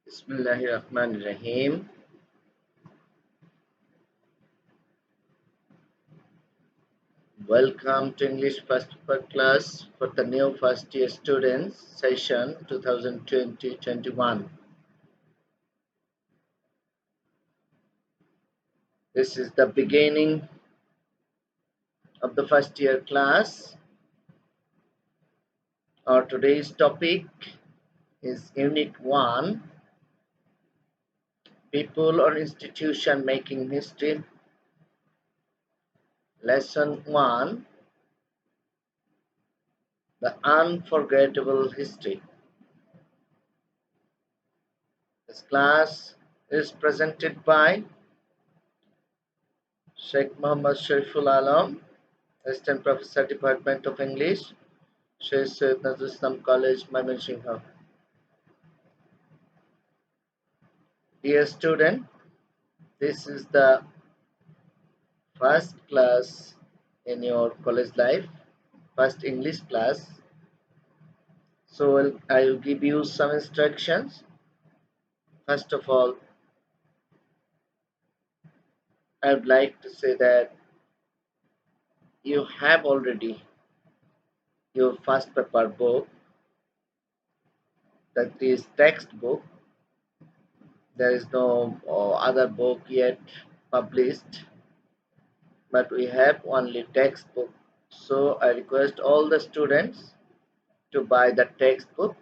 Bismillahirrahmanirrahim. Welcome to English First Paper class for the new first year students session 2020-21. This is the beginning of the first year class. Our today's topic is Unit 1, People or Institution Making History. Lesson 1, The Unforgettable History. This class is presented by Sheikh Muhammad Shariful Alam, Assistant Professor, Department of English, Sheikh Syed Nazrul Islam College, Mymensingh. Dear student, this is the first class in your college life, first English class. So I will give you some instructions. First of all, I would like to say that you have already your first paper book, that is textbook. There is no other book yet published, but we have only textbook. So I request all the students to buy the textbook,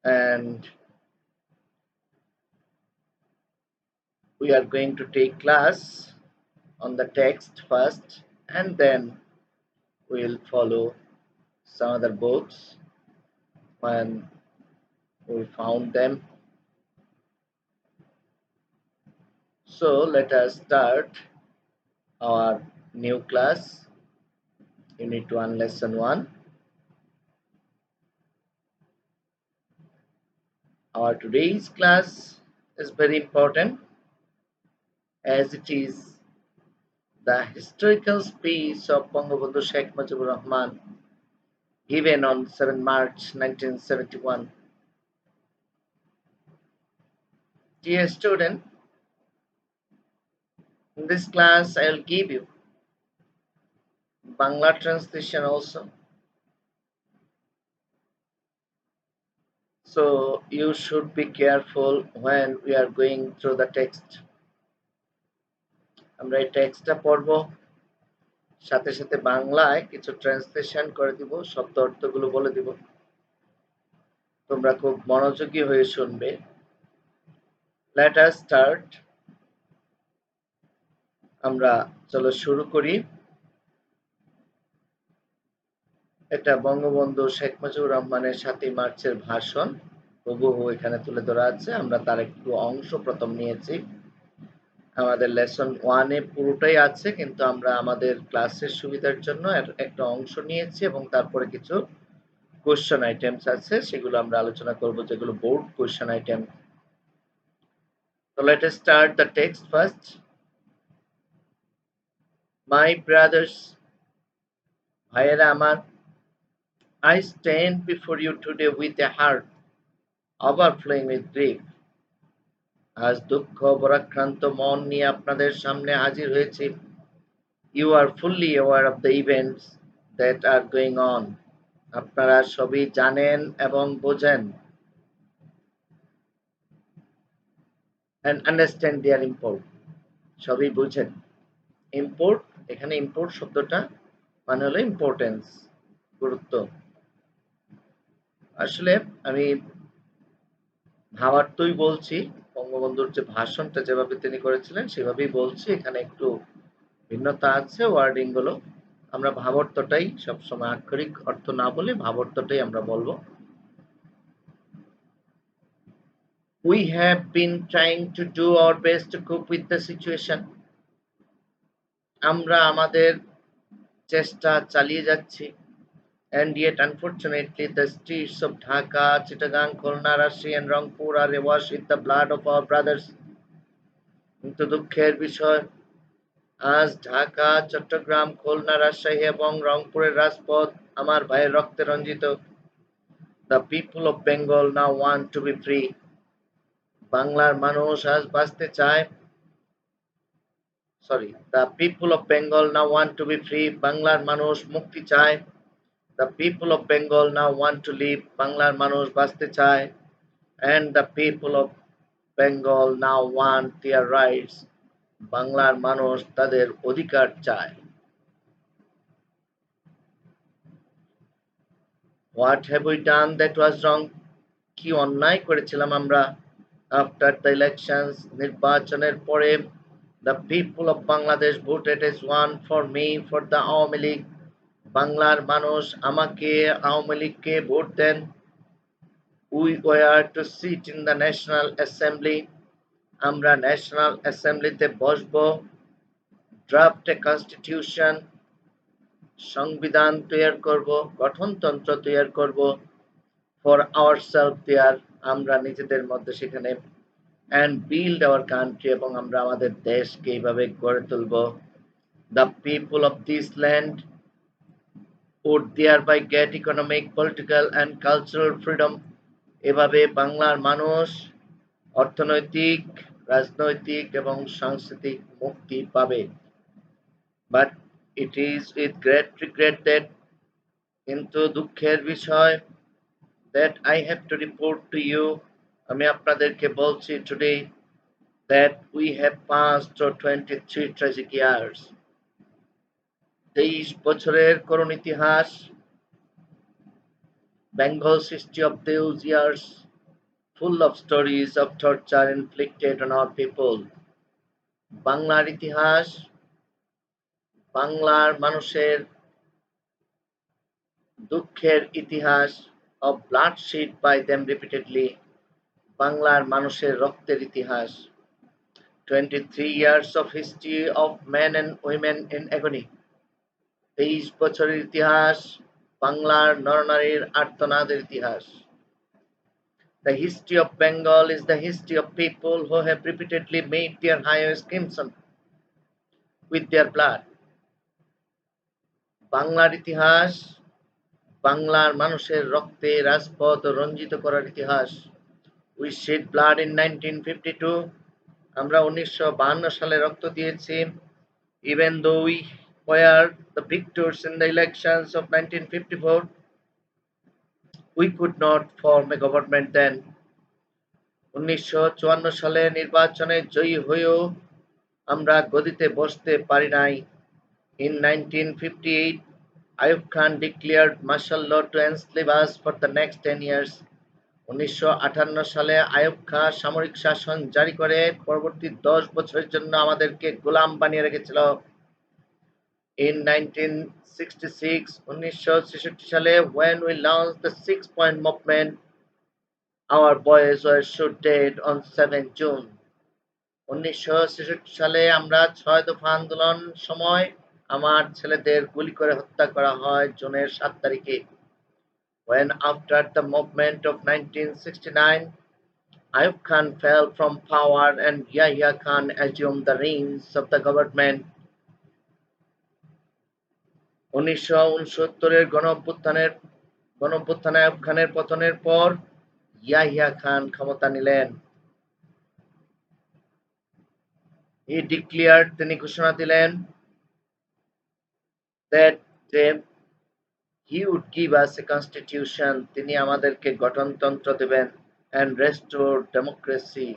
and we are going to take class on the text first, and then we will follow some other books when we found them. So let us start our new class, Unit 1, Lesson 1. Our today's class is very important as it is the historical speech of Bangabandhu Sheikh Mujibur Rahman given on 7 March 1971. Dear student, in this class I will give you Bangla translation also. So you should be careful when we are going through the text. আমরা এই টেক্সটটা পড়ব, সাথে সাথে বাংলায় কিছু translation করে দিব, শব্দ অর্থগুলো বলে দিব। তোমরা খুব মনোযোগী হয়ে শুনবে। Let us start. আমরা চলো শুরু করি। এটা বঙ্গবন্ধু শেখ মুজিবুর রহমানের 7 মার্চের ভাষণ হুবহু এখানে তুলে ধরা আছে। আমরা তার একটু অংশ প্রথম নিয়েছি। আমাদের লেসন 1 এ পুরোটাই আছে, কিন্তু আমরা আমাদের ক্লাসের সুবিধার জন্য একটা অংশ নিয়েছি এবং তারপরে কিছু কোশ্চেন আইটেমস আছে, সেগুলো আমরা আলোচনা করব, যেগুলো board question item. So let us start the text first. My brothers, ভাইয়েরা আমার, I stand before you today with a heart overflowing with grief. আজ দুঃখ ভারাক্রান্ত মন নিয়ে আপনাদের সামনে হাজির হয়েছি। You are fully aware of the events that are going on. আপনারা সবই জানেন এবং বোঝেন। And understand their import. সবই বুঝেন। Import, এখানে import শব্দটা মানে হলো ইম্পর্টেন্স, গুরুত্ব। আসলে আমি ভাবার্থই বলছি, বঙ্গবন্ধুর যে ভাষণটা যেভাবে তিনি করেছিলেন সেভাবেই বলছি। এখানে একটু ভিন্নতা আছে ওয়ার্ডিং গুলো। আমরা ভাবার্থটাই সবসময়, আক্ষরিক অর্থ না বলে ভাবার্থটাই আমরা বলবো। We have been trying to do our best to cope with the situation. আমরা আমাদের চেষ্টা চালিয়ে যাচ্ছি। And yet, unfortunately, the streets of Dhaka, Chittagong, Khulna, Rajshahi and Rangpur are awash with the blood of our brothers. কিন্তু দুঃখের বিষয়, আজ ঢাকা, চট্টগ্রাম, খুলনা, রাজশাহী এবং রংপুরের রাজপথ আমার ভাইয়ের রক্তে রঞ্জিত। The people of Bengal now want to be free. বাংলার মানুষ আজ বাঁচতে চায়। The people of Bengal now want to be free. বাংলার মানুষ মুক্তি চায়। The people of Bengal now want to live. বাংলার মানুষ বাঁচতে চায়। And the people of Bengal now want their rights. বাংলার মানুষ তাদের অধিকার চায়। What have we done that was wrong? কি অন্যায় করেছিলাম আমরা? After the elections, নির্বাচনের পরে, the people of Bangladesh voted as one for me for the Awami League. বাংলার মানুষ আমাকে আওয়ামী লীগকে ভোট দেন। We were to sit in the National Assembly. আমরা ন্যাশনাল অ্যাসেম্বলিতে বসব। Draft a constitution. সংবিধান তৈরি করব, গঠনতন্ত্র তৈরি করব। For ourselves there, আমরা নিজেদের মধ্যে সেখানে। And build our country, এবং আমরা আমাদের দেশকে এইভাবে গড়ে তুলব। The people of this land would thereby get economic, political and cultural freedom. এভাবে বাংলার মানুষ অর্থনৈতিক, রাজনৈতিক এবং সাংস্কৃতিক মুক্তি পাবে। But it is with great regret that, কিন্তু দুঃখের বিষয়, that I have to report to you, আমি আপনাদেরকে বলছি today, that we have passed through 23 tragic years. 23 বছরের করুণ ইতিহাস, Bengal's history of those years, full of stories of torture inflicted on our people. বাংলার ইতিহাস, বাংলার মানুষের দুঃখের ইতিহাস, of bloodshed by them repeatedly, বাংলার মানুষের রক্তের ইতিহাস। 23 years of history of men and women in agony. 23 বছরের ইতিহাস, বাংলার নরনারীর আর্তনাদের ইতিহাস। The history of Bengal is the history of people who have repeatedly made their highways crimson with their blood. বাংলার ইতিহাস, বাংলার মানুষের রক্তে রাজপথ রঞ্জিত করার ইতিহাস। We shed blood in 1952. আমরা 1952 সালে রক্ত দিয়েছি। Even though we were the victors in the elections of 1954, we could not form a government then. 1954 সালে নির্বাচনে জয়ী হয়েও আমরা গদিতে বসতে পারি নাই। In 1958, Ayub Khan declared martial law to enslave us for the next 10 years. 1958 সালে আইয়ুব খান সামরিক শাসন জারি করে পরবর্তী 10 বছরের জন্য আমাদেরকে গোলাম বানিয়ে রেখেছিল। In 1966 সালে, when we launched the 6-point movement, our boys were shot dead on 7 June. 1966 সালে আমরা 6 দফা আন্দোলন সময় আমার ছেলেদের গুলি করে হত্যা করা হয় জুনের 7 তারিখে। When after the movement of 1969, Ayub Khan fell from power and Yahya Khan assumed the reins of the government. 1969 গণঅভ্যুত্থানে Ayub খানের পতনের পর ইয়াহিয়া খান ক্ষমতা নিলেন। তিনি ঘোষণা দিলেন that he would give us a constitution, তিনি আমাদেরকে গঠনতন্ত্র দিবেন, and restore democracy,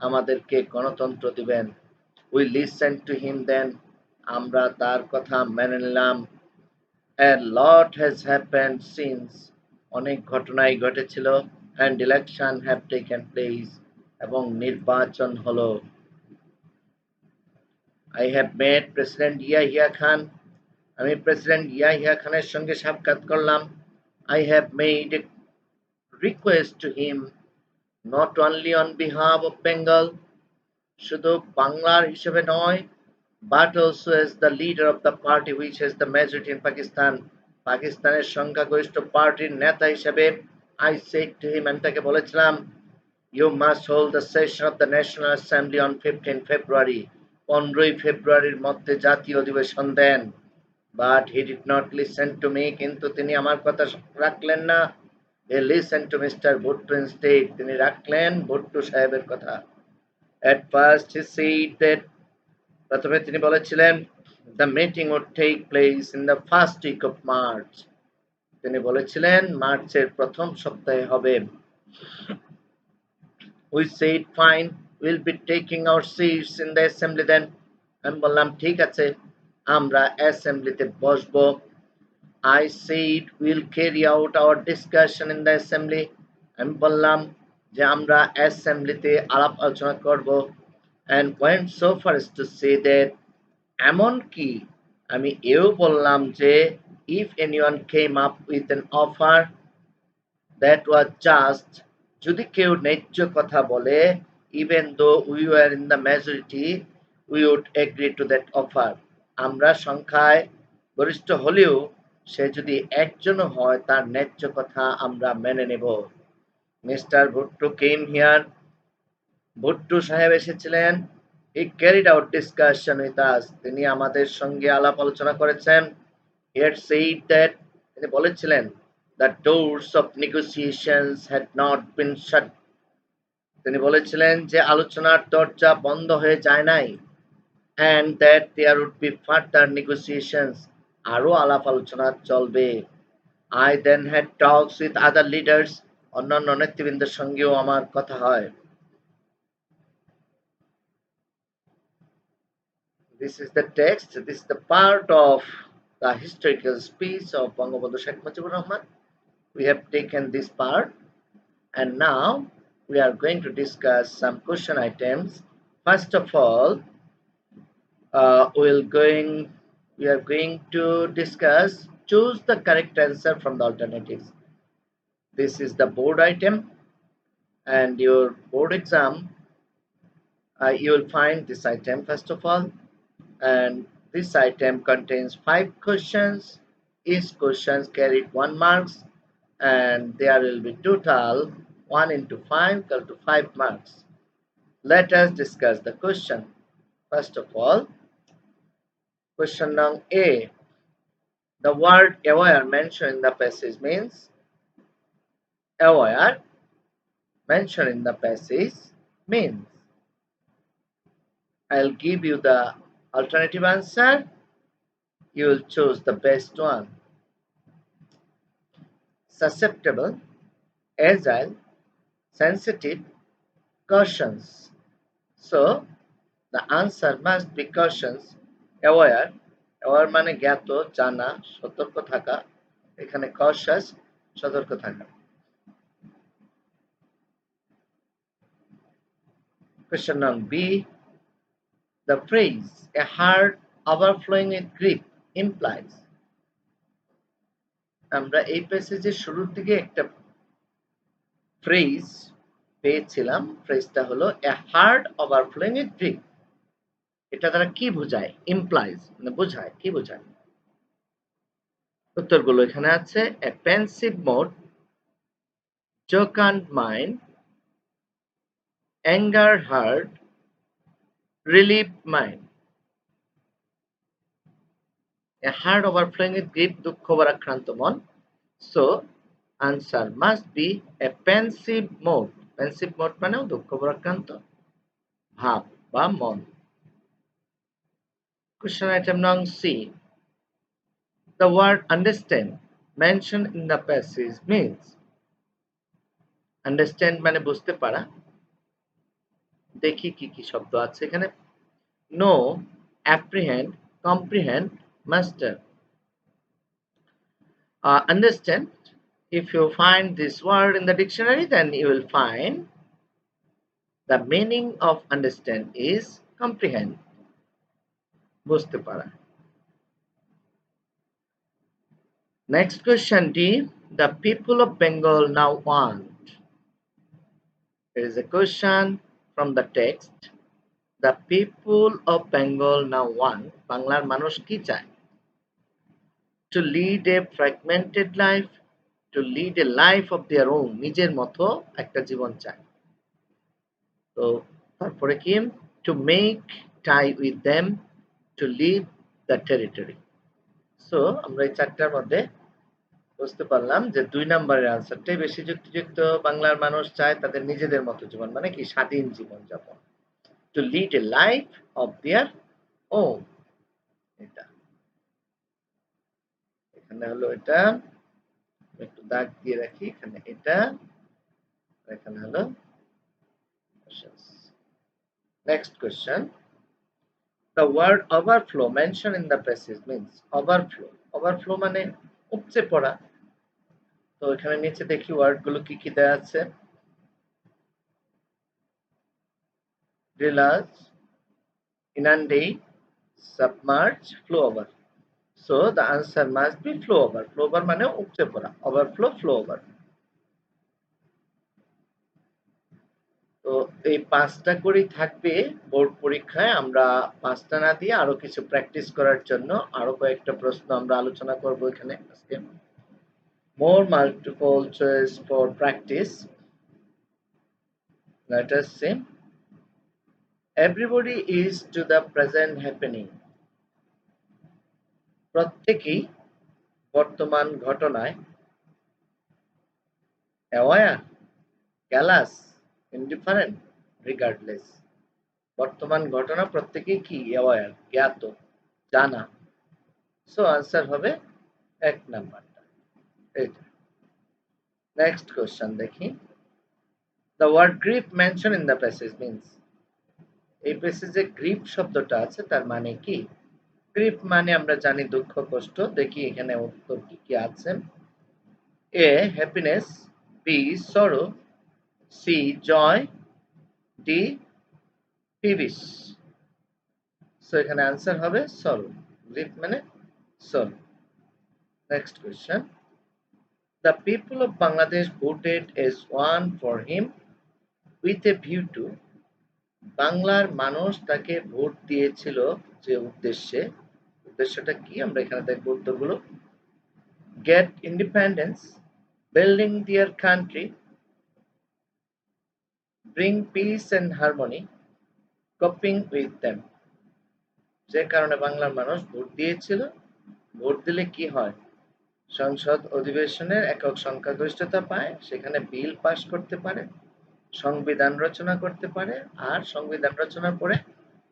আমাদেরকে গণতন্ত্র দিবেন। We listened to him then, আমরা তার কথা মেনে নিলাম। A lot has happened since, অনেক ঘটনাই ঘটেছিল, and election have taken place, এবং নির্বাচন হলো। I have met President Yahya Khan, আমি প্রেসিডেন্ট ইয়াহিয়া খানের সঙ্গে সাক্ষাৎ করলাম। I have made a request to him, not only on behalf of Bengal, শুধু বাংলার হিসেবে নয়, but also as the leader of the party which has the majority in Pakistan, পাকিস্তানের সংখ্যাগরিষ্ঠ পার্টির নেতা হিসেবে I said to him, আমি তাকে বলেছিলাম, you must hold the session of the National Assembly on 15 February, 15 ফেব্রুয়ারির মধ্যে জাতীয় অধিবেশন দেন। But he did not listen to me, কিন্তু তিনি আমার কথা রাখলেন না। They listened to Mr. Bhutto instead. তিনি রাখলেন ভুট্টো সাহেবের কথা. At first he said that প্রথমে তিনি বলেছিলেন the meeting would take place in the first week of March. তিনি বলেছিলেন মার্চের প্রথম সপ্তাহে হবে. We said fine, we'll be taking our seats in the assembly then. আমি বললাম ঠিক আছে আমরা অ্যাসেম্বলিতে বসবো. I said we'll carry out our discussion in the assembly. আমি বললাম যে আমরা অ্যাসেম্বলিতে আলাপ আলোচনা করব. And went so far as to say that এমনকি আমি এও বললাম যে if anyone came up with an offer that was just, যদি কেউ ন্যায্য কথা বলে, even though we were in the majority, we would agree to that offer. আমরা সংখ্যায় গরিষ্ঠ হলেও সে যদি একজনও হয় তার ন্যায্য কথা আমরা মেনে নেব. Mister Bhutto came here. Bhutto সাহেব এসেছিলেন. He carried out discussion with us. তিনি আমাদের সঙ্গে আলাপ আলোচনা করেছেন. He had said that, তিনি বলেছিলেন the doors of negotiations had not been shut. তিনি বলেছিলেন যে আলোচনার দরজা বন্ধ হয়ে যায় নাই. And that there would be further negotiations. আরো আলাপ আলোচনা চলবে. I then had talks with other leaders. অন্যান্য নেতৃবৃন্দের সঙ্গেও আমার কথা হয়. This is the text. This is the part of the historical speech of Bangabandhu Sheikh Mujibur Rahman. We have taken this part, and now we are going to discuss some question items. First of all, we are going to discuss choose the correct answer from the alternatives. This is the board item, and your board exam you will find this item first of all, and this item contains 5 questions. Each question carried 1 marks, and there will be total 1 into 5 equal to 5 marks. Let us discuss the question. First of all, question number A. The word aware mentioned in the passage means aware mentioned in the passage means. I'll give you the alternative answer. You will choose the best one. Susceptible, agile, sensitive, cautious. So the answer must be cautious. Aware, aware মানে জ্ঞাত, জানা, সতর্ক থাকা. এখানে cautious, সতর্ক থাকা. Question number B. The phrase a heart overflowing with grief implies. আমরা এই প্যাসেজের শুরুর দিকে একটা ফ্রেজ পেয়েছিলাম. ফ্রেজটা হলো a heart overflowing with grief. এটা দ্বারা কি বোঝায়? implies মানে বোঝায়, কি বোঝায়? উত্তরগুলো এখানে আছে. a pensive mood, jocund mind, anger heart, relieved mind. A heart overflowing with grief, দুঃখ ভারাক্রান্ত মন. So answer must be a pensive mood. Pensive mood মানেও দুঃখ ভারাক্রান্ত ভাব বা মন. Question item number C. The word understand mentioned in the passage means. Understand মানে বুঝতে পারা. দেখি কি কি শব্দ আছে এখানে. Know, apprehend, comprehend, master. Understand. If you find this word in the dictionary, then you will find the meaning of understand is comprehend. বুঝতে পারা. Next question D. The people of Bengal now want. There is a question from the text. The people of Bengal now want. বাংলার মানুষ কি চায়? To lead a fragmented life, to lead a life of their own. নিজের মতো একটা জীবন চায়. তো তারপরে কি? To make tie with them, to leave the territory. So আমরা এই চারটার মধ্যে বুঝতে পারলাম যে ২ নাম্বারের আনসারটাই বেশি যুক্তিযুক্ত। বাংলার মানুষ চায় তাদের নিজেদের মতো জীবন, মানে কি স্বাধীন জীবনযাপন। To lead a life of their own. এটা এখানে হলো এটা, একটু দাগ দিয়ে রাখি, এখানে এটা, এখানে হলো next question. The word overflow mentioned in the passage means overflow. Overflow মানে উপচে পড়া। তো এখানে নিচে দেখি ওয়ার্ডগুলো কি কি দেয়া আছে। Deluge, inundate, submerge, flow over. So the answer must be flow over. Flow over মানে উপচে পড়া, overflow, flow over. তো এই 5টা করেই থাকবে বোর্ড পরীক্ষায়। আমরা 5টা না দিয়ে আরো কিছু প্র্যাকটিস করার জন্য আরো কয়েকটা প্রশ্ন আমরা আলোচনা করব এখানে আজকে। More multiple choice for practice. Let us see. Everybody is to the present happening. প্রত্যেকেই বর্তমান ঘটনায় aware, callous, indifferent, regardless. বর্তমান ঘটনা প্রত্যেকেই কি aware, জ্ঞাত, জানা। সো আনসার হবে 1 নাম্বারটা। এইটা। নেক্সট কোশ্চেন দেখি। The word grief mentioned in the passage means. এই প্যাসেজে গ্রিফ শব্দটা আছে, তার মানে কি? গ্রিফ মানে আমরা জানি দুঃখ কষ্ট। দেখি এখানে উত্তর কি কি আছে। এ হ্যাপিনেস, বি সরো, সি জয়, ডি পিবিস। সো এখানে আনসার হবে সরো। গ্রিফ মানে সরো। Next question. The people of Bangladesh voted as one for him with a view to. বাংলার মানুষ তাকে ভোট দিয়েছিল যে উদ্দেশ্যে, উদ্দেশ্যটা কি আমরা এখানে দেখব উত্তরগুলো। Get independence, building their country, bring peace and harmony, coping with them. যে কারণে বাংলার মানুষ ভোট দিয়েছিল। ভোট দিলে কি হয়? সংসদ অধিবেশনের একক সংখ্যাগরিষ্ঠতা পায়, সেখানে বিল পাস করতে পারে, সংবিধান রচনা করতে পারে, আর সংবিধান রচনার পরে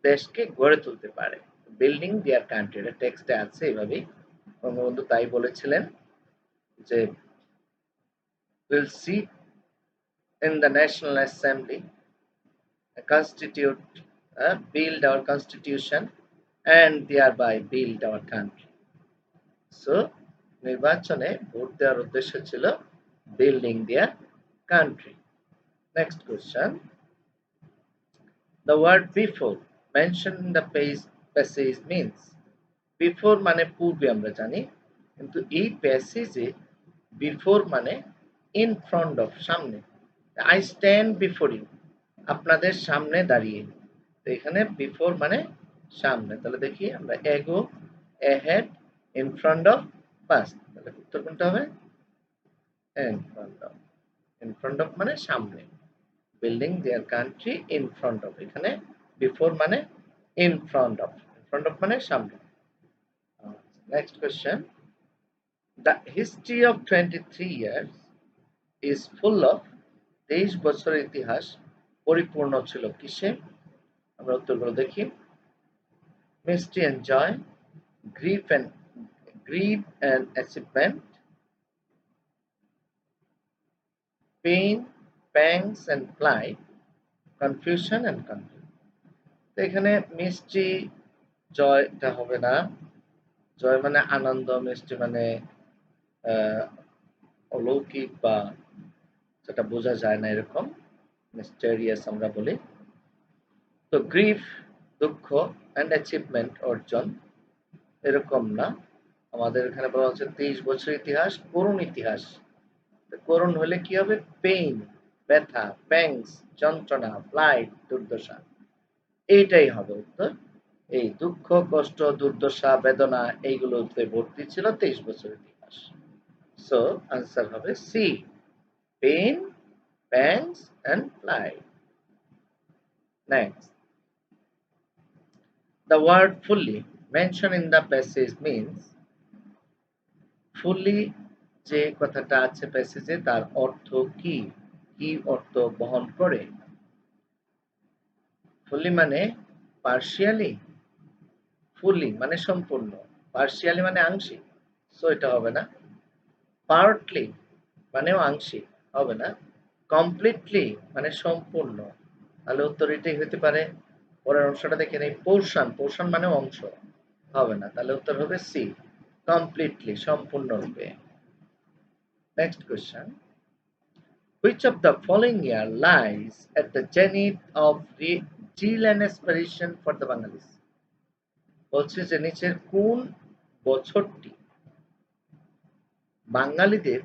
দেশকে গড়ে তুলতে পারে। বিল্ডিং দেয়ার কান্ট্রি, এটা টেক্সটে আছে এইভাবেই। বঙ্গবন্ধু তাই বলেছিলেন যে will seat in the National Assembly, constitute, build our constitution, and thereby build our country. So, নির্বাচনে ভোট দেওয়ার উদ্দেশ্য ছিল building their country. Next question. The word before mentioned in the passage means. Before মানে পূর্বে আমরা জানি, কিন্তু এই প্যাসেজে বিফোর মানে in front of, সামনে। I stand before you, আপনাদের সামনে দাঁড়িয়ে। তো এখানে বিফোর মানে সামনে। তাহলে দেখি আমরা এগো, ahead, in front of, past। তাহলে উত্তর কোনটা হবে? in front of। in front of মানে সামনে। building their country in front of, এখানে বিফোর মানে in front of। in front of মানে সামনে। Next question. The history of 23 years is full of, 23 বছরের ইতিহাস পরিপূর্ণ ছিল কিসে? আমরা উত্তরগুলো দেখি। Mystery and joy, grief and achievement, pain, pangs and flight, confusion and conflict. তো এখানে মিষ্টি, জয়টা হবে না। জয় মানে আনন্দ, মিষ্টি মানে অলৌকিক বা যেটা বোঝা যায় না এরকম, মিস্টেরিয়াস আমরা বলি। তো গ্রিফ দুঃখ, অ্যান্ড অ্যাচিভমেন্ট অর্জন, এরকম না। আমাদের এখানে বলা হচ্ছে 23 বছর ইতিহাস, করুণ ইতিহাস। করুণ হলে কি হবে? পেইন, ব্যথা, প্যাংস, যন্ত্রণা, ফ্লাইট, দুর্দশা। এইটাই হবে উত্তর। এই দুঃখ, কষ্ট, দুর্দশা, বেদনা এইগুলোতে ভর্তি ছিল 23 বছর ইতিহাস। সো আনসার হবে C, pain, pangs and flight. Next. The word fully mentioned in the passage means fully যে কথাটা আছে প্যাসেজে তার অর্থ কি, কি অর্থ বহন করে? ফুলি মানে পার্শিয়ালি, ফুলি মানে সম্পূর্ণ, পার্শিয়ালি মানে আংশিক, সো এটা হবে না। পার্টলি মানেও আংশিক, হবে না। কমপ্লিটলি মানে সম্পূর্ণ, তাহলে উত্তর এটাই হতে পারে। পরের অংশটা দেখে নেই, পোর্শন, পোর্শন মানে অংশ, হবে না, তাহলে উত্তর হবে সি, কমপ্লিটলি সম্পূর্ণরূপে। Next question, which of the following year lies at the zenith of the zeal and aspiration for the Bengalis? বলছে যে নিচের কোন বছরটি বাঙালিদের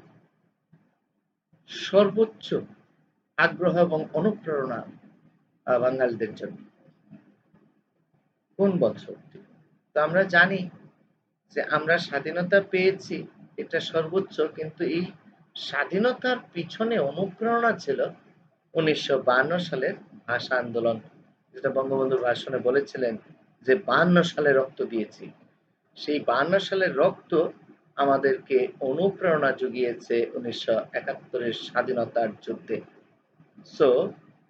সর্বোচ্চ আগ্রহ এবং অনুপ্রেরণা বাঙালিদের জন্য, কোন বছরটি? তো আমরা জানি যে আমরা স্বাধীনতা পেয়েছি, এটা সর্বোচ্চ, কিন্তু এই স্বাধীনতার পিছনে অনুপ্রেরণা ছিল 1952 সালের ভাষা আন্দোলন, যেটা বঙ্গবন্ধুর ভাষণে বলেছিলেন যে 52 সালে রক্ত দিয়েছি। সেই 52 সালের রক্ত আমাদেরকে অনুপ্রেরণা জুগিয়েছে 1971 স্বাধীনতার যুদ্ধে। সো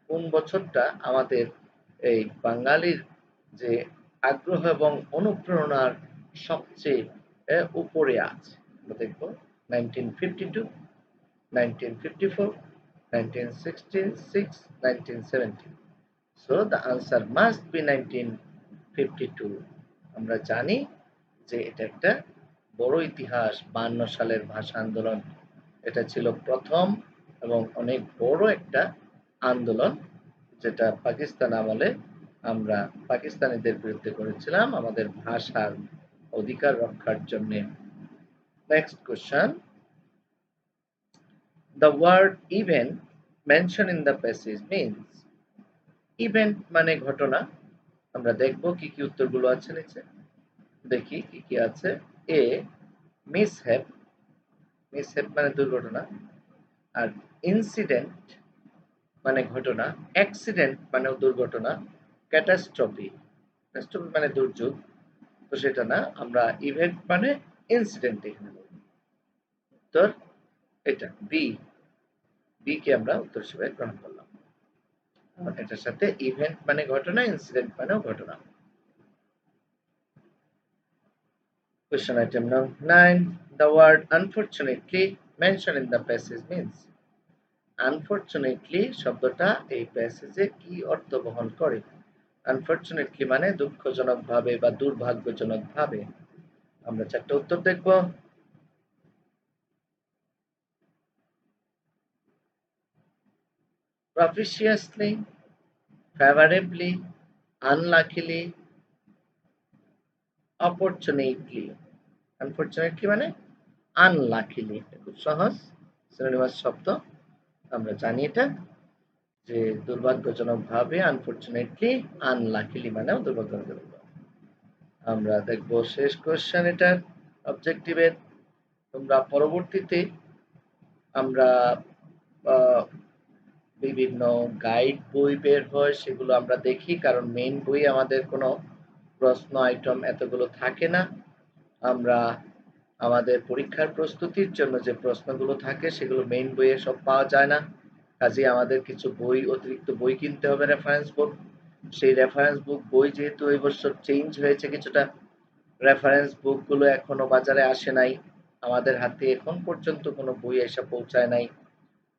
কোন বছরটা আমাদের এই বাঙালির যে আগ্রহ এবং অনুপ্রেরণার সবচেয়ে উপরে আছে? আমরা দেখব 1952, 1954, 1966, 1970. So the answer must be 1952. আমরা জানি যে এটা একটা বড় ইতিহাস, 52 সালের ভাষা আন্দোলন, এটা ছিল প্রথম এবং অনেক বড় একটা আন্দোলন, যেটা পাকিস্তান আমলে আমরা পাকিস্তানিদের বিরুদ্ধে করেছিলাম আমাদের ভাষার অধিকার রক্ষার জন্য। Next question, the word event mentioned in the passage means? Event মানে ঘটনা। আমরা দেখব কি কি উত্তরগুলো আছে নিচে, দেখি কি কি আছে। এ মিসহ্যাপ, মিসহ্যাপ মানে দুর্ঘটনা, আর ইনসিডেন্ট মানে ঘটনা, অ্যাক্সিডেন্ট মানেও দুর্ঘটনা, ক্যাটাস্ট্রফি, ক্যাটাস্ট্রফি মানে দুর্যোগ, তো সেটা না, আমরা ইভেন্ট মানে ইনসিডেন্ট এখানে বলবো। উত্তর এটা বি, বি কে আমরা উত্তর হিসেবে গ্রহণ করলাম। এটার সাথে ইভেন্ট মানে ঘটনা, ইনসিডেন্ট মানেও ঘটনা। Question item number 9. The word unfortunately mentioned in the passage means? Unfortunately শব্দটা এই প্যাসেজে কি অর্থ বহন করে? Unfortunately মানে দুঃখজনকভাবে বা দুর্ভাগ্যজনকভাবে। আমরা চারটা উত্তর দেখব। Propitiously, favorably, unluckily, opportunately. Unfortunately মানে unluckily, খুব সহজ সিনোনিমাস শব্দ, আমরা জানি এটা যে দুর্ভাগ্যজনকভাবে, আনফরচুনেটলি, আনলাকিলি মানেও দুর্ভাগ্যজনক। আমরা দেখব শেষ কোশ্চেন এটার অবজেক্টিভের। তোমরা পরবর্তীতে আমরা বিভিন্ন গাইড বই বের হয়, সেগুলো আমরা দেখি, কারণ মেইন বই আমাদের কোনো প্রশ্ন আইটেম এতগুলো থাকে না। আমরা আমাদের পরীক্ষার প্রস্তুতির জন্য যে প্রশ্নগুলো থাকে সেগুলো মেইন বইয়ে সব পাওয়া যায় না, কাজে আমাদের কিছু বই, অতিরিক্ত বই কিনতে হবে, রেফারেন্স বুক। সেই রেফারেন্স বুক বই যেহেতু এই বছর চেঞ্জ হয়েছে কিছুটা, রেফারেন্স বুকগুলো এখনো বাজারে আসে নাই, আমাদের হাতে এখন পর্যন্ত কোনো বই এসে পৌঁছায় নাই।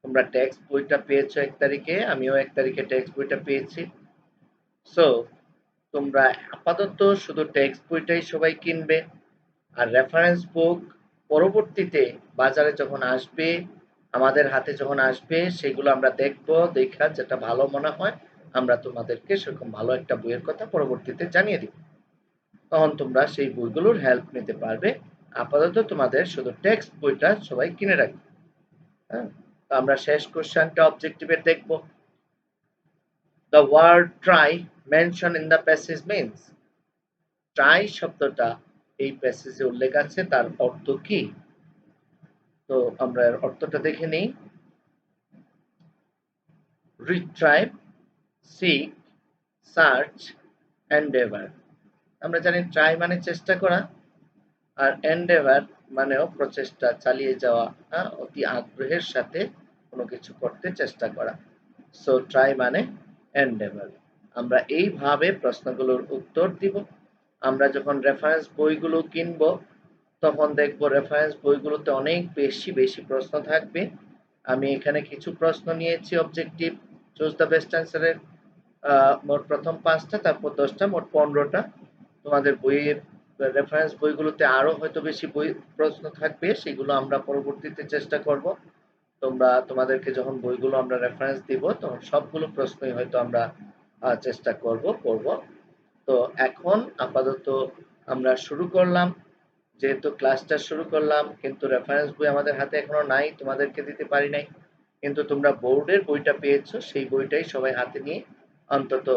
তোমরা টেক্সট বইটা পেয়েছো 1 তারিখে, আমিও 1 তারিখে টেক্সট বইটা পেয়েছি। সো তোমরা আপাতত শুধু টেক্সট বইটাই সবাই কিনবে, আর রেফারেন্স বুক পরবর্তীতে বাজারে যখন আসবে, আমাদের হাতে যখন আসবে, সেগুলো আমরা দেখব, দেখা যেটা ভালো মনে হয় আমরা তোমাদেরকে সেরকম ভালো একটা বইয়ের কথা পরবর্তীতে জানিয়ে দিব, তখন তোমরা সেই বইগুলোর হেল্প নিতে পারবে। আপাতত তোমাদের শুধু টেক্সট বইটা সবাই কিনে রাখবে। হ্যাঁ, তো আমরা শেষ কোশ্চেনটা অবজেক্টিভের দেখব। The word try mentioned in the passage means? try শব্দটা এই প্যাসেজে উল্লেখ আছে, তার অর্থ কি? তো আমরা অর্থটা দেখে নেই। retrieve, seek, search, endeavor। আমরা জানি ট্রাই মানে চেষ্টা করা, আর এন্ডেভার মানেও প্রচেষ্টা চালিয়ে যাওয়া, অতি আগ্রহের সাথে কোনো কিছু করতে চেষ্টা করা। সো ট্রাই মানে এন্ডেভার। আমরা এইভাবে প্রশ্নগুলোর উত্তর দিব। আমরা যখন রেফারেন্স বইগুলো কিনবো তখন দেখবো রেফারেন্স বইগুলোতে অনেক বেশি বেশি প্রশ্ন থাকবে। আমি এখানে কিছু প্রশ্ন নিয়েছি অবজেক্টিভ চুজ দ্য বেস্ট অ্যান্সারের, মোট প্রথম 5টা, তারপর 10টা, মোট 15টা। তোমাদের বইয়ের রেফারেন্স বইগুলোতে আরো হয়তো বেশি বই প্রশ্ন থাকবে, সেগুলো আমরা পরবর্তীতে চেষ্টা করব। তোমাদেরকে যখন বইগুলো আমরা রেফারেন্স দিব তখন সবগুলো প্রশ্নই হয়তো আমরা চেষ্টা করব। তো এখন আপাতত আমরা শুরু করলাম, যেহেতু ক্লাসটা শুরু করলাম, কিন্তু রেফারেন্স বই আমাদের হাতে এখনো নাই, তোমাদেরকে দিতে পারি নাই। কিন্তু তোমরা বোর্ডের বইটা পেয়েছো, সেই বইটাই সবাই হাতে নিয়ে অন্তত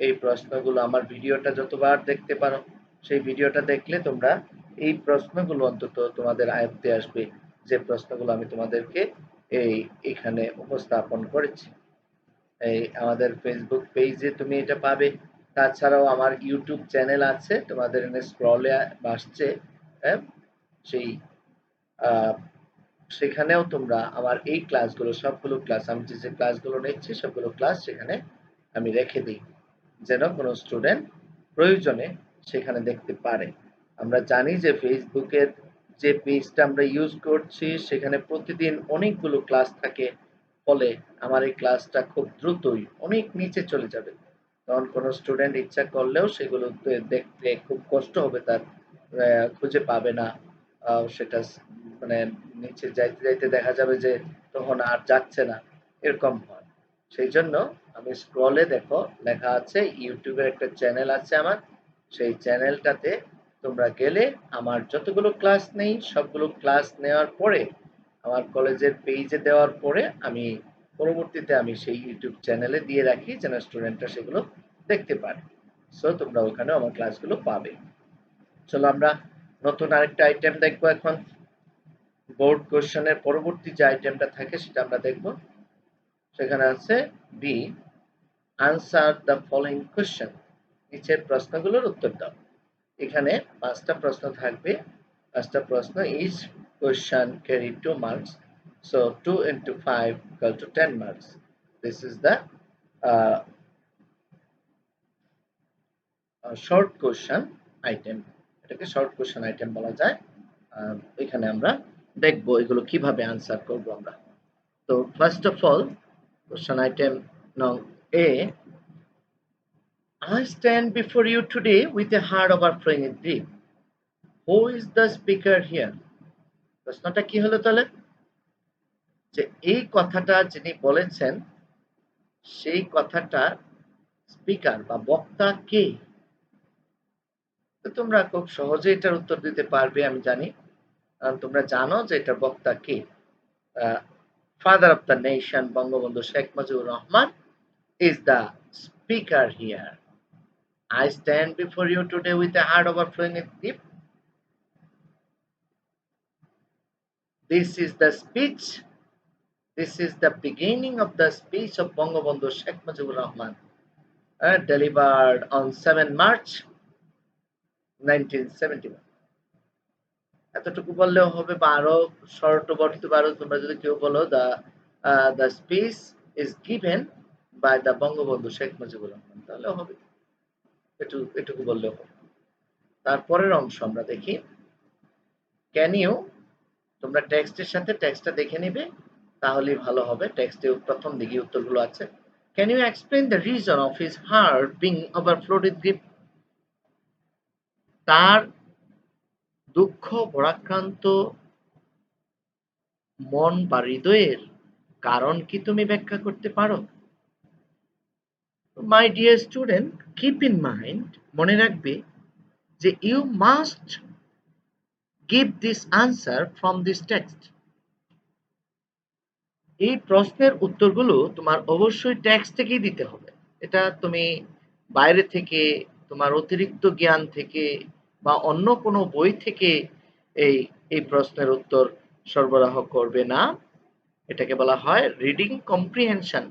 এই প্রশ্নগুলো, আমার ভিডিওটা যতবার দেখতে পারো, সেই ভিডিওটা দেখলে তোমরা এই প্রশ্নগুলো অন্তত তোমাদের আয়ত্তে আসবে, যে প্রশ্নগুলো আমি তোমাদেরকে এখানে উপস্থাপন করেছি। এই আমাদের ফেসবুক পেজে তুমি এটা পাবে। তাছাড়াও আমার ইউটিউব চ্যানেল আছে, তোমাদের এখানে স্ক্রলে আসছে, সেই সেখানেও তোমরা আমার এই ক্লাসগুলো, সবগুলো ক্লাস আমি যে ক্লাসগুলো নিচ্ছি সবগুলো ক্লাস সেখানে আমি রেখে দিই, যেন কোনো স্টুডেন্ট প্রয়োজনে সেখানে দেখতে পারে। আমরা জানি যে ফেসবুকের যে পেজটা আমরা ইউজ করছি সেখানে প্রতিদিন অনেকগুলো ক্লাস থাকে, ফলে আমার এই ক্লাসটা খুব দ্রুতই অনেক নিচে চলে যাবে। তখন কোনো স্টুডেন্ট ইচ্ছা করলেও সেগুলো দেখতে খুব কষ্ট হবে তার, খুঁজে পাবে না। সেটা মানে নিচে যাইতে যাইতে দেখা যাবে যে তখন আর যাচ্ছে না, এরকম হয়। সেই জন্য আমি স্ক্রলে দেখো লেখা আছে ইউটিউবের একটা চ্যানেল আছে আমার, সেই চ্যানেলটাতে তোমরা গেলে আমার যতগুলো ক্লাস নেই সবগুলো ক্লাস নেওয়ার পরে আমার কলেজের পেজে দেওয়ার পরে আমি পরবর্তীতে আমি সেই ইউটিউব চ্যানেলে দিয়ে রাখি, যেন স্টুডেন্টরা সেগুলো দেখতে পারে। সো তোমরা ওখানেও আমার ক্লাসগুলো পাবে। চলো আমরা নতুন আরেকটা আইটেম দেখবো এখন। বোর্ড কোশ্চেনের পরবর্তী যে আইটেমটা থাকে সেটা আমরা দেখব। সেখানে আছে B, answer the following question, নিচের প্রশ্নগুলোর উত্তর দাও। এখানে 5টা প্রশ্ন থাকবে। 5টা প্রশ্ন, each question carry 2 marks, so 2 into 5 equal to 10 marks. This is the short question item, এটাকে শর্ট কোশ্চেন আইটেম বলা যায়। এখানে আমরা দেখব এগুলো কিভাবে আনসার করব আমরা। তো first of all question item now A, I stand before you today with a heart overflowing with grief. Who is the speaker here? প্রশ্নটা কি হলো তাহলে, যে এই কথাটা যিনি বলেছেন সেই কথাটা স্পিকার বা বক্তা কে? তো তোমরা খুব সহজে এটার উত্তর দিতে পারবে আমি জানি, কারণ তোমরা জানো যে এটার বক্তা কে। Father of the nation Bangabandhu Sheikh Mujibur Rahman is the speaker here. I stand before you today with a heart overflowing with grief. This is the speech. This is the beginning of the speech of Bangabandhu Sheikh Mujibur Rahman, delivered on 7 March 1971. এতটুকু বললেও হবে, বা আরো short বলতে পারো তোমরা যদি কেউ বলো, the speech is given by the Bangabandhu Sheikh Mujibur Rahman, তাহলে হবে, এটুকু বললেও হবে। তারপরের অংশ আমরা দেখি, ক্যান ইউ, তোমরা টেক্সটের সাথে টেক্সটটা দেখে নিবে তাহলেই ভালো হবে। টেক্সটে প্রথম দিকে উত্তরগুলো আছে। Can you explain the reason of his heart being overflowed with grief, তার দুঃখ ভরাক্রান্ত মন বা হৃদয়ের কারণ কি তুমি ব্যাখ্যা করতে পারো? My dear student, keep in mind, মনে রাখবে যে you must give this answer from this text, এই প্রশ্নের উত্তরগুলো তোমার অবশ্যই টেক্সট থেকেই দিতে হবে। এটা তুমি বাইরে থেকে, তোমার অতিরিক্ত জ্ঞান থেকে বা অন্য কোনো বই থেকে এই প্রশ্নের উত্তর সরবরাহ করবে না। এটাকে বলা হয় রিডিং কম্প্রিহেনশন।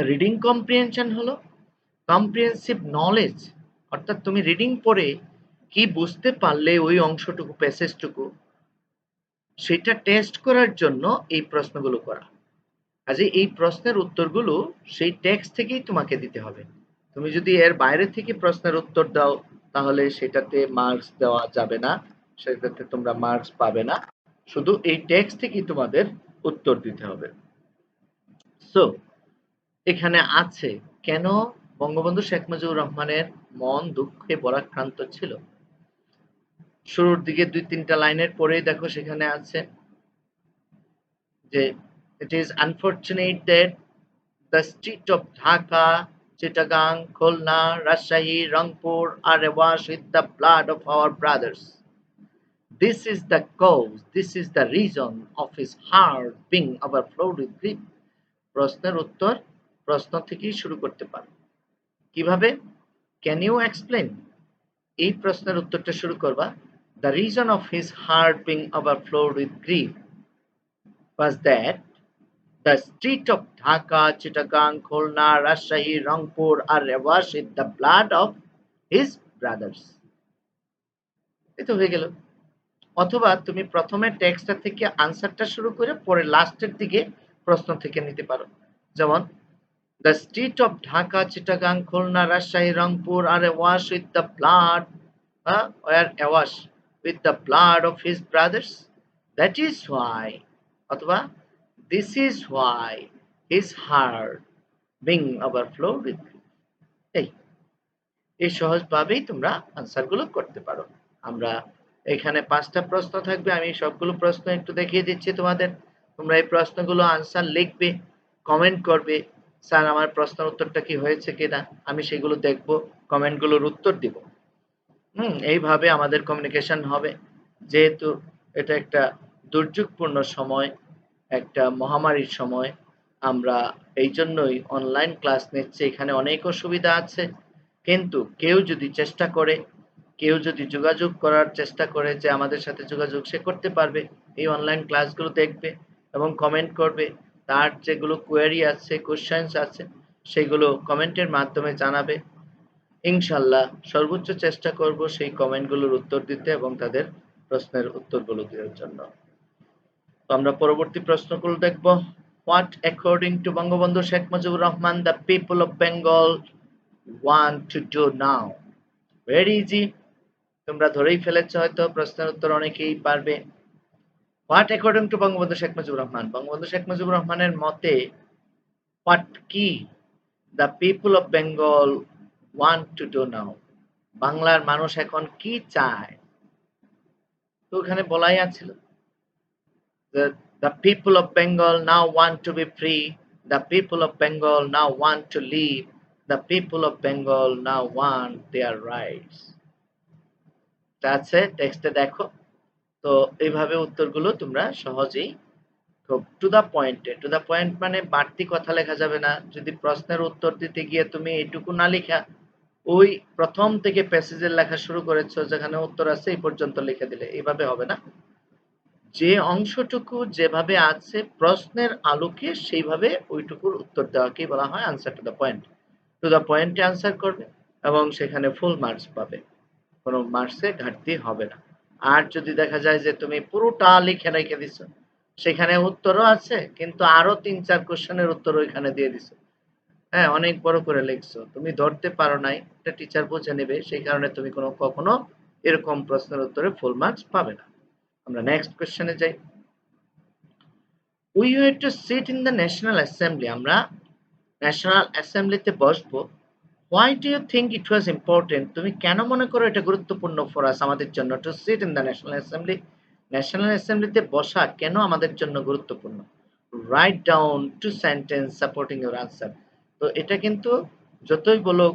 রিডিং কম্প্রিহেনশন হলো কম্প্রিহেন্সিভ নলেজ, অর্থাৎ তুমি রিডিং পড়ে কি বুঝতে পারলে ওই অংশটুকু প্যাসেজটুকু সেটা টেস্ট করার জন্য এই প্রশ্নগুলো করা। কাজে এই প্রশ্নের উত্তরগুলো সেই টেক্সট থেকেই তোমাকে দিতে হবে। তুমি যদি এর বাইরে থেকে প্রশ্নের উত্তর দাও তাহলে সেটাতে মার্কস দেওয়া যাবে না, সেটাতে তোমরা মার্কস পাবে না। শুধু এই টেক্সট থেকেই তোমাদের উত্তর দিতে হবে। সো এখানে আছে কেন বঙ্গবন্ধু শেখ মুজিবুর রহমানের মন দুঃখে ভারাক্রান্ত ছিল। শুরুর দিকে ২-৩টা লাইনের পরেই দেখো সেখানে আছে যে it is unfortunate that the street of Dhaka, Chittagong, Khulna, Rajshahi, Rangpur are awash with the blood of our brothers. This is the cause, this is the reason of his heart being overflowed with grief. প্রশ্নের উত্তর প্রশ্ন থেকেই শুরু করতে পারো। কিভাবে? Can you explain? এই প্রশ্নের উত্তরটা শুরু করবা The reason of his heart being overflowed with grief was that the street of Dhaka, Chittagong, Khulna, Rajshahi, Rangpur are awash with the blood of his brothers. এই তো হয়ে গেল। অথবা তুমি প্রথমে টেক্সটটা থেকে আনসারটা শুরু করে পরে লাস্টের দিকে প্রশ্ন থেকে নিতে পারো। যেমন The street of Dhaka, Chittagong, Khulna, Rajshahi, Rangpur are awash with the blood were awash with the blood of his brothers. That is why অথবা this is why his heart being overflowed with grief. এই সহজভাবেই তোমরা আনসারগুলো করতে পারো। আমরা এখানে 5টা প্রশ্ন থাকবে, আমি সবগুলো প্রশ্ন একটু দেখিয়ে দিচ্ছি তোমাদের। তোমরা এই প্রশ্নগুলো আনসার লিখবে, কমেন্ট করবে, স্যার আমার প্রশ্নের উত্তরটা কি হয়েছে কিনা, আমি সেগুলো দেখব, কমেন্টগুলোর উত্তর দিব। এইভাবে আমাদের কমিউনিকেশন হবে। যেহেতু এটা একটা দুর্যোগপূর্ণ সময়, একটা মহামারীর সময়, আমরা এই জন্যই অনলাইন ক্লাস নিচ্ছি। এখানে অনেক অসুবিধা আছে, কিন্তু কেউ যদি চেষ্টা করে, কেউ যদি যোগাযোগ করার চেষ্টা করে যে আমাদের সাথে যোগাযোগ সে করতে পারবে, এই অনলাইন ক্লাসগুলো দেখবে এবং কমেন্ট করবে। তার যেগুলো কোয়েরি আছে, কোশ্চেন্স আছে, সেগুলো কমেন্টের মাধ্যমে জানাবে। ইনশাল্লাহ সর্বোচ্চ চেষ্টা করব সেই কমেন্টগুলোর উত্তর দিতে এবং তাদের প্রশ্নের উত্তরগুলো দেওয়ার জন্য। তো আমরা পরবর্তী প্রশ্নগুলো দেখব। What according to Bangabandhu Sheikh Mujibur Rahman the people of Bengal want to do now? Very easy, তোমরা ধরেই ফেলেছ হয়তো, প্রশ্নের উত্তর অনেকেই পারবে। What according to Bangabandhu Sheikh Mujibur Rahman, Bangabandhu Sheikh Mujibur রহমানের মতে what কি the people of Bengal want to do now, বাংলার মানুষ এখন কি চায়। তো ওখানে বলাই আছিল the people of Bengal now want to be free, the people of Bengal now want to live, the people of Bengal now want their rights. আছে টেক্সটে দেখো। তো এইভাবে উত্তরগুলো তোমরা সহজেই খুব টু দা পয়েন্ট মানে বাড়তি কথা লেখা যাবে না। যদি প্রশ্নের উত্তর দিতে গিয়ে তুমি এইটুকু না লেখা ওই প্রথম থেকে প্যাসেজের লেখা শুরু করেছো, যেখানে উত্তর আছে এই পর্যন্ত লিখে দিলে, এইভাবে হবে না। যে অংশটুকু যেভাবে আছে প্রশ্নের আলোকে সেইভাবে ওইটুকুর উত্তর দেওয়াকেই বলা হয় আনসার টু দা পয়েন্টে আনসার করবে এবং সেখানে ফুল মার্কস পাবে, কোনো মার্কসে ঘাটতি হবে না। আর যদি দেখা যায় যে তুমি পুরোটা লিখে রেখে দিছো, সেখানে উত্তরও আছে কিন্তু আরো 3-4 কোশ্চেনের উত্তর ওইখানে দিয়ে দিছো, হ্যাঁ অনেক বড় করে লিখছো, তুমি ধরতে পারো নাই, এটা টিচার বুঝে নেবে, সেই কারণে তুমি কখনো এরকম প্রশ্নের উত্তরে ফুল মার্কস পাবে না। আমরা নেক্সট কোশ্চেনে যাই। We were to sit in the National Assembly, আমরা ন্যাশনাল অ্যাসেম্বলিতে বসবো। Why do you think it was important? তুমি কেন মনে করো এটা গুরুত্বপূর্ণ for us, আমাদের জন্য, to sit in the National Assembly? National অ্যাসেম্বলিতে বসা কেন আমাদের জন্য গুরুত্বপূর্ণ? Write down 2 sentences supporting your answer. তো এটা কিন্তু যতই বলো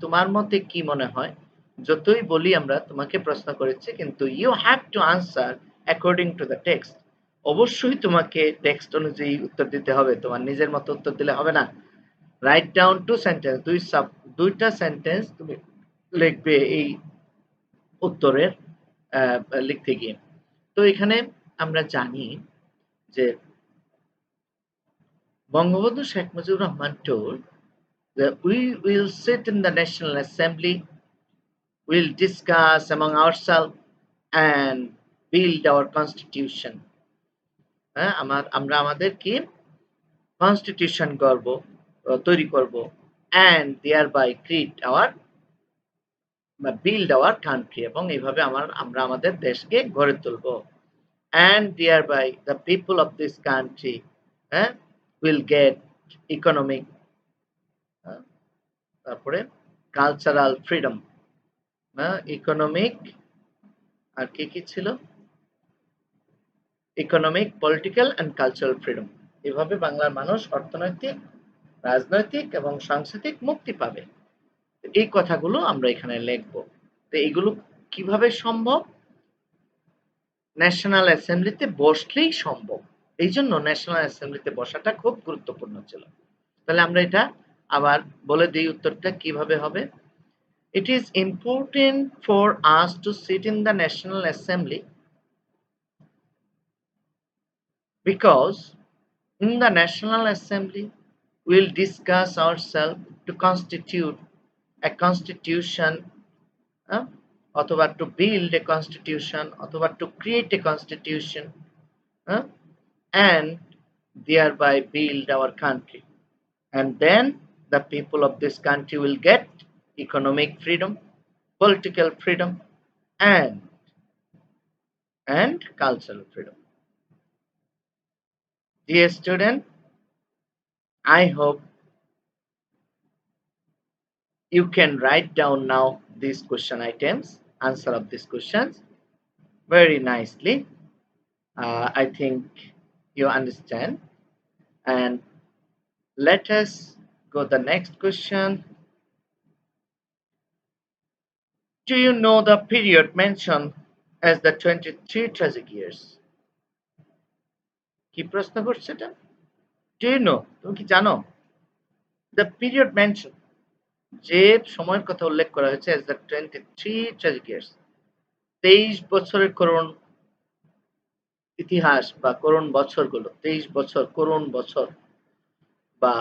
তোমার মতে কি মনে হয়, যতই বলি আমরা তোমাকে প্রশ্ন করেছি, কিন্তু you have to answer according to the text. অবশ্যই তোমাকে টেক্সট অনুযায়ী উত্তর দিতে হবে, তোমার নিজের মতো উত্তর দিলে হবে না। রাইট ডাউন 2 সেন্টেন্স, দুইটা সেন্টেন্স তুমি লিখবে এই উত্তরের লিখতে গিয়ে। তো এখানে আমরা জানি যে Bangabandhu Sheikh Mujibur Rahman told that we will sit in the National Assembly we'll discuss among ourselves and build our constitution. হ্যাঁ, আমরা আমাদের কি কনস্টিটিউশন করব, তৈরি করব, and thereby create our build our country, এবং এইভাবে আমরা আমাদের দেশকে গড়ে তুলব, and thereby the people of this country will get economic, তারপরে কালচারাল ফ্রিডম, ইকোনমিক, আর কি ছিল, economic, political and cultural freedom. এভাবে বাংলার মানুষ অর্থনৈতিক, রাজনৈতিক এবং সাংস্কৃতিক মুক্তি পাবে। এই কথাগুলো আমরা এখানে লিখব। তো এইগুলো কিভাবে সম্ভব? ন্যাশনাল অ্যাসেম্বলিতে বসলেই সম্ভব। এই জন্য ন্যাশনাল অ্যাসেম্বলিতে বসাটা খুব গুরুত্বপূর্ণ ছিল। তাহলে আমরা এটা আবার বলে দিই উত্তরটা কিভাবে হবে। It is important for us to sit in the National Assembly because in the National Assembly we'll discuss ourselves to constitute a constitution, অথবা to build a constitution, অথবা to create a constitution, and thereby build our country. And then the people of this country will get economic freedom, political freedom, and cultural freedom. Dear student, I hope you can write down now these question items, answer of these questions very nicely. I think you understand. And let us go the next question. Do you know the period mentioned as the 23 tragic years? কি প্রশ্ন করছে এটা? Do you know? তুমি কি জানো? The period mentioned, যে সময়ের কথা উল্লেখ করা হয়েছে as the 23 tragic years, 23 বছরের করুণ ইতিহাস বা করুণ বছরগুলো, 23 বছর করুণ বছর বা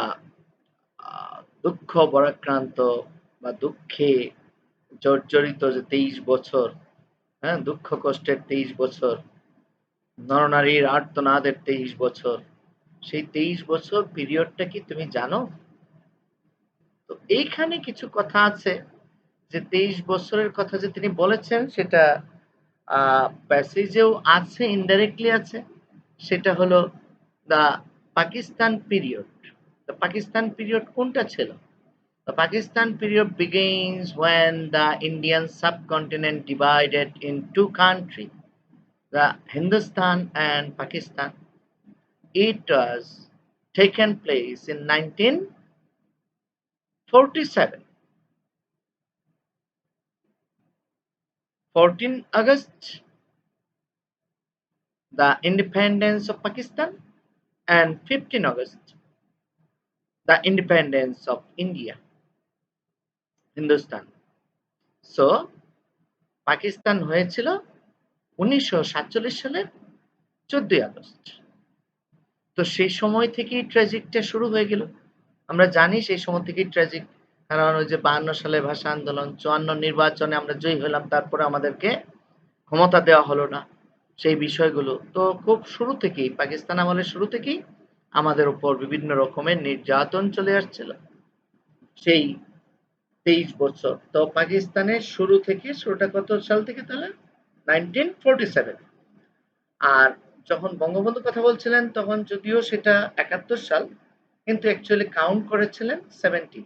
দুঃখ বরাক্রান্ত বা দুঃখে জর্জরিত যে 23 বছর, দুঃখ কষ্টের 23 বছর, নরনারীর আর্তনাদের 23 বছর, সেই 23 বছর পিরিয়ডটা কি তুমি জানো? তো এইখানে কিছু কথা আছে যে 23 বছরের কথা যে তিনি বলেছেন সেটা প্যাসেজেও আছে, ইনডাইরেক্টলি আছে। সেটা হলো the Pakistan period. The Pakistan period কোনটা ছিল? The Pakistan period begins when the Indian subcontinent divided in two countries, the Hindustan and Pakistan. It was taken place in 1947. 14 August, the independence of Pakistan, and 15 August, the independence of India, Hindustan. So, Pakistan হয়েছিল 1947 সালের 14 August. তো সেই সময় থেকেই ট্র্যাজিকটা শুরু হয়ে গেল। আমরা জানি সেই সময় থেকেই ট্র্যাজিক, কারণ ওই যে 52 সালে ভাষা আন্দোলন, 54 নির্বাচনে আমরা জয়ী হলাম, তারপরে আমাদেরকে ক্ষমতা দেওয়া হলো না, সেই বিষয়গুলো। তো খুব শুরু থেকেই, পাকিস্তান আমলের শুরু থেকেই আমাদের উপর বিভিন্ন রকমের নির্যাতন চলে আসছিল সেই 23 বছর। তো পাকিস্তানের শুরু থেকে, শুরুটা কত সাল থেকে তাহলে? 1947। আর যখন বঙ্গবন্ধু কথা বলছিলেন তখন যদিও সেটা 71 সাল, কিন্তু অ্যাকচুয়ালি কাউন্ট করেছিলেন 70,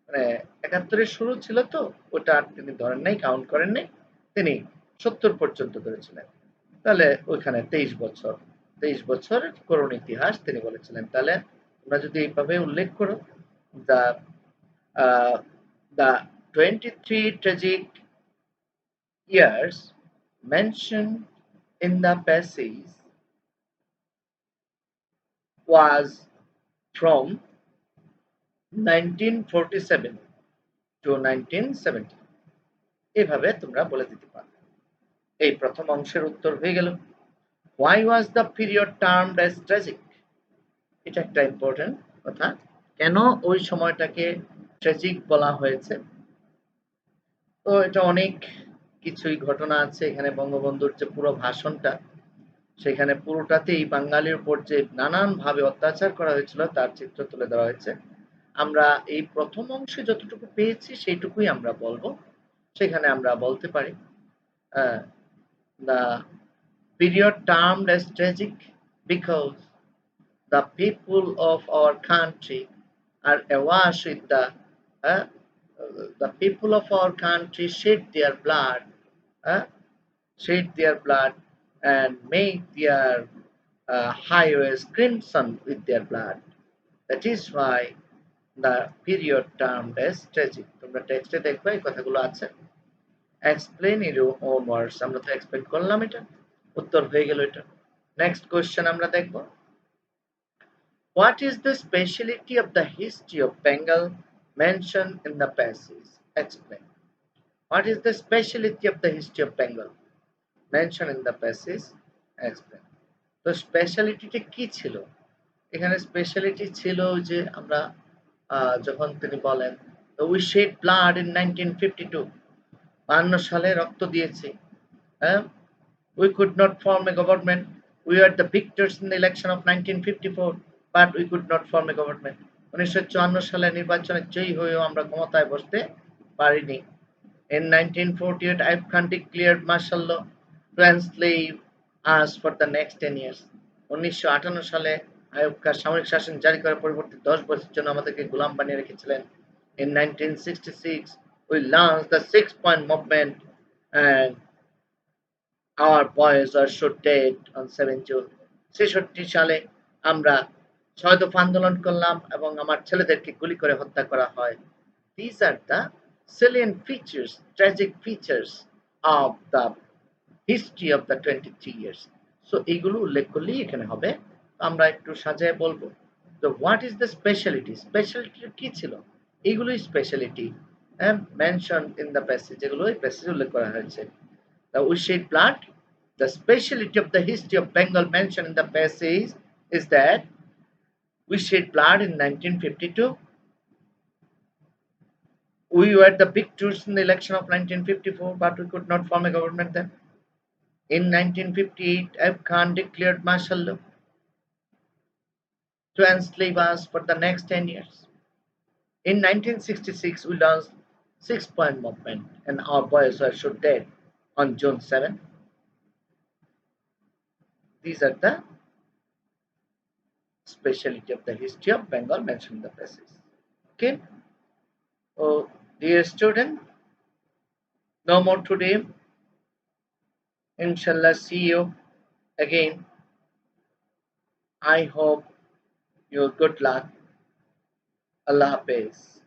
মানে 71-এর শুরু ছিল, তো ওটা আর তিনি ধরেন নাই, কাউন্ট করেন নাই, তিনি 70 পর্যন্ত ধরেছিলেন। তাহলে ওইখানে 23 বছর, 23 বছরের করুণ ইতিহাস তিনি বলেছিলেন। তাহলে তোমরা যদি এইভাবে উল্লেখ করো, the the 23 tragic years mentioned in the passage was from 1947 to 1970, এভাবে তোমরা বলে দিতে পারবে। এই প্রথম অংশের উত্তর হয়ে গেল। Why was the period termed as tragic? এটা একটা ইম্পর্টেন্ট কথা। কেন ওই সময়টাকে ট্র্যাজিক বলা হয়েছে? তো এটা অনেক কিছুই ঘটনা আছে এখানে। বঙ্গবন্ধুর যে পুরো ভাষণটা, সেখানে পুরোটাতেই বাঙালির উপর যে নানানভাবে অত্যাচার করা হয়েছিল তার চিত্র তুলে ধরা হয়েছে। আমরা এই প্রথম অংশে যতটুকু পেয়েছি সেইটুকুই আমরা বলবো। সেখানে আমরা বলতে পারি, the period termed as tragic because the people of our country are awash with uh, the people of our country uh, shed their blood and make their highways crimson with their blood. That is why the period termed as tragic. তোমরা টেক্সটে দেখবে এই কথাগুলো আছে। Explain in your own words. আমরা তো explain করলাম এটা, উত্তর হয়ে গেল এটা। নেক্সট কোয়েশ্চেন আমরা দেখব, what is the speciality of the history of Bengal mentioned in the passage? Explain. What is the speciality of the history of Bengal mentioned in the passage? Explain. তো স্পেশালিটিটা কি ছিল? এখানে স্পেশালিটি ছিল যে আমরা যখন তিনি বলেন, we shed blood in 1952, 52 সালে রক্ত দিয়েছি। হ্যাঁ, we could not form a government. We were the victors in the election of 1954, but we could not form a government. 1954 সালে নির্বাচনে জয়ী হয়েও আমরা ক্ষমতায় বসতে পারিনি। In 1948, Ayub Khan declared martial law to enslave us for the next 10 years. 1958 সালে আইয়ুব খান সামরিক শাসন জারি করে পরবর্তী 10 বছরের জন্য আমাদেরকে গোলাম বানিয়ে রেখেছিলেন। In 1966, we launched the 6-point movement and our boys are shot dead on 7 June. 66 সালে আমরা 6 দফা আন্দোলন করলাম এবং আমার ছেলেদেরকে গুলি করে হত্যা করা হয়। These are the salient features, tragic features of the history of the 23 years. So এইগুলো উল্লেখ করলেই এখানে হবে। আমরা একটু সাজায় বলবো। তো what is the speciality? Speciality কি ছিল? এইগুলোই speciality mention in the passage, যেগুলো এই প্যাসেজে উল্লেখ করা হয়েছে। The we shed blood. The speciality of the history of Bengal mentioned in the passage is that we shed blood in 1952. We were the victors in the election of 1954, but we could not form a government then. In 1958, Ayub Khan declared martial law to enslave us for the next 10 years. In 1966, we launched 6-point movement and our boys were shot dead on June 7. These are the speciality of the history of Bengal mentioned in the passage. Okay. Oh, dear student, no more today. Inshallah, see you again. I hope you good luck. Allah Hafiz.